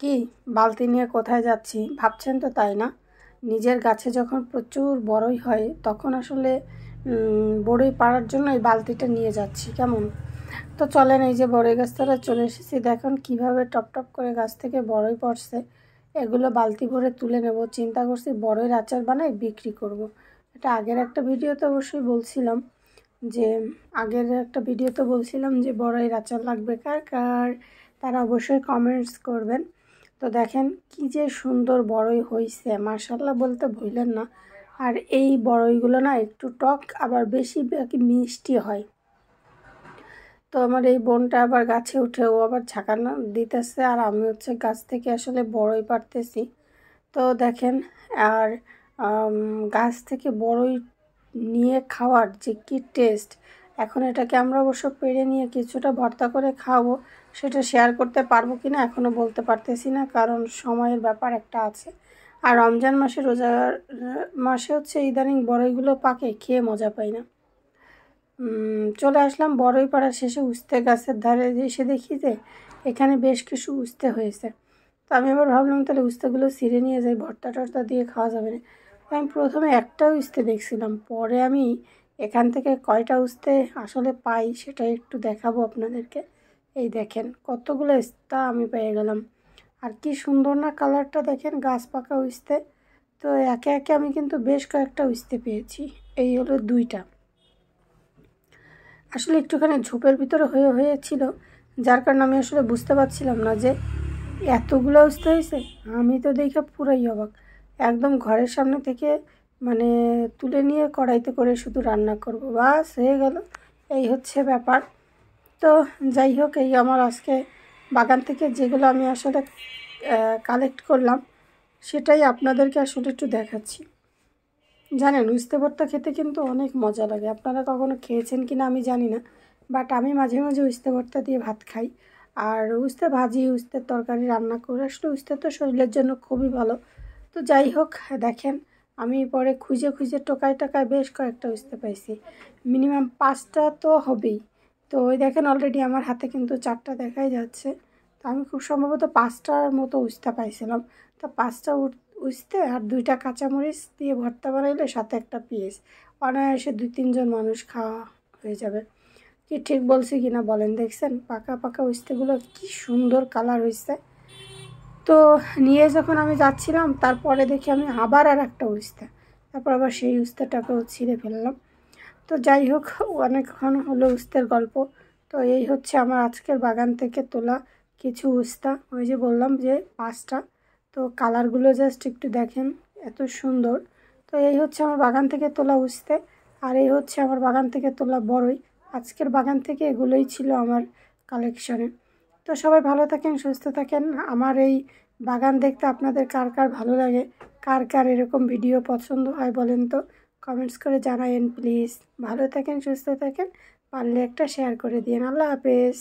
কি বালতি নিয়ে কোথায় যাচ্ছি ভাবছেন তো, তাই না? নিজের গাছে যখন প্রচুর বড়ই হয় তখন আসলে বড়ই পাড়ার জন্য এই বালতিটা নিয়ে যাচ্ছি। কেমন? তো চলেন, এই যে বড়ই গাছতলায় চলে এসেছি। দেখুন কিভাবে টপ টপ করে গাছ থেকে বড়ই পড়ছে। এগুলো বালতি ভরে তুলে নেব। চিন্তা করছি বড়ইয়ের আচার বানাই বিক্রি করব। এটা আগের একটা ভিডিওতে অবশ্যই বলছিলাম যে বড়ইয়ের আচার লাগবে কার কার, তারা অবশ্যই কমেন্টস করবেন। তো দেখেন কি যে সুন্দর বড়ই হয়েছে, মাশাআল্লাহ বলতে ভুলেন না। আর এই বড়ইগুলো না একটু টক আবার বেশি মিষ্টি হয়। তো আমার এই বোনটা আবার গাছে উঠে ও আবার ঝাঁকানো দিতেছে, আর আমি হচ্ছে গাছ থেকে আসলে বড়ই পাড়তেছি। তো দেখেন, আর গাছ থেকে বড়ই নিয়ে খাওয়ার যে কি টেস্ট। এখন এটাকে আমরা অবশ্য পেড়ে নিয়ে কিছুটা ভর্তা করে খাওয়াবো, সেটা শেয়ার করতে পারবো কি না এখনও বলতে পারতেছি না, কারণ সময়ের ব্যাপার একটা আছে। আর রমজান মাসে, রোজার মাসে হচ্ছে ইদানিং বড়ইগুলো পাকে, খেয়ে মজা পাই না। চলে আসলাম বড়ই পাড়া শেষে উস্তে গাছের ধারে এসে দেখি যে এখানে বেশ কিছু উস্তে হয়েছে। তো আমি আবার ভাবলাম তাহলে উস্তেগুলো ছিঁড়ে নিয়ে যাই, ভর্তা টর্তা দিয়ে খাওয়া যাবে না। আমি প্রথমে একটা উস্তে দেখছিলাম, পরে আমি এখান থেকে কয়টা উস্তে আসলে পাই সেটা একটু দেখাবো আপনাদেরকে। এই দেখেন কতগুলো উস্তা আমি পেয়ে গেলাম। আর কি সুন্দর না কালারটা, দেখেন গাছ পাকা উস্তে। তো একে একে আমি কিন্তু বেশ কয়েকটা উস্তে পেয়েছি। এই হলো দুইটা। আসলে একটুখানি ঝোপের ভিতরে হয়েছিল, যার কারণে আমি আসলে বুঝতে পারছিলাম না যে এতগুলো উস্তে হয়েছে। আমি তো দেখে পুরাই অবাক, একদম ঘরের সামনে থেকে মানে তুলে নিয়ে কড়াইতে করে শুধু রান্না করব, বাস হয়ে গেল। এই হচ্ছে ব্যাপার। তো যাই হোক, এই আমার আজকে বাগান থেকে যেগুলো আমি আসলে কালেক্ট করলাম সেটাই আপনাদেরকে আসলে একটু দেখাচ্ছি। জানেন, উস্তে ভর্তা খেতে কিন্তু অনেক মজা লাগে। আপনারা কখনো খেয়েছেন কি না আমি জানি না, বাট আমি মাঝে মাঝে উস্তে ভর্তা দিয়ে ভাত খাই। আর উস্তে ভাজি, উস্তের তরকারি রান্না করে, আসলে উস্তে তো শরীরের জন্য খুবই ভালো। তো যাই হোক, দেখেন আমি পরে খুঁজে খুঁজে টোকায় টোকায় বেশ কয়েকটা উস্তে পাইছি, মিনিমাম 5টা তো হবেই। তো ওই দেখেন অলরেডি আমার হাতে কিন্তু 4টা দেখাই যাচ্ছে। তো আমি খুব সম্ভবত 5টার মতো উস্তা পাইছিলাম। তো 5টা উস্তে আর 2টা কাঁচামরিচ দিয়ে ভর্তা বানাইলে সাথে একটা পিস, অনায়াসে 2-3 জন মানুষ খাওয়া হয়ে যাবে। কি ঠিক বলছি কি না বলেন? দেখছেন পাকা পাকা উস্তেগুলো কি সুন্দর কালার হয়েছে। তো নিয়ে যখন আমি যাচ্ছিলাম তারপরে দেখি আমি আবার আর একটা উস্তা, তারপর আবার সেই উস্তাটাকেও ছিঁড়ে ফেললাম। তো যাই হোক, অনেকক্ষণ হলো উস্তের গল্প। তো এই হচ্ছে আমার আজকের বাগান থেকে তোলা কিছু উস্তা। ওই যে বললাম যে 5টা। তো কালারগুলো জাস্ট একটু দেখেন, এত সুন্দর। তো এই হচ্ছে আমার বাগান থেকে তোলা উস্তে, আর এই হচ্ছে আমার বাগান থেকে তোলা বড়ই। আজকের বাগান থেকে এগুলোই ছিল আমার কালেকশনে। তো সবাই ভালো থাকেন, সুস্থ থাকেন। আমার এই বাগান দেখতে আপনাদের কার কার ভালো লাগে, কার কার এরকম ভিডিও পছন্দ হয় বলেন তো, কমেন্টস করে জানায়েন প্লিজ। ভালো থাকেন, সুস্থ থাকেন, পারলে একটা শেয়ার করে দিন। আল্লাহ হাফেজ।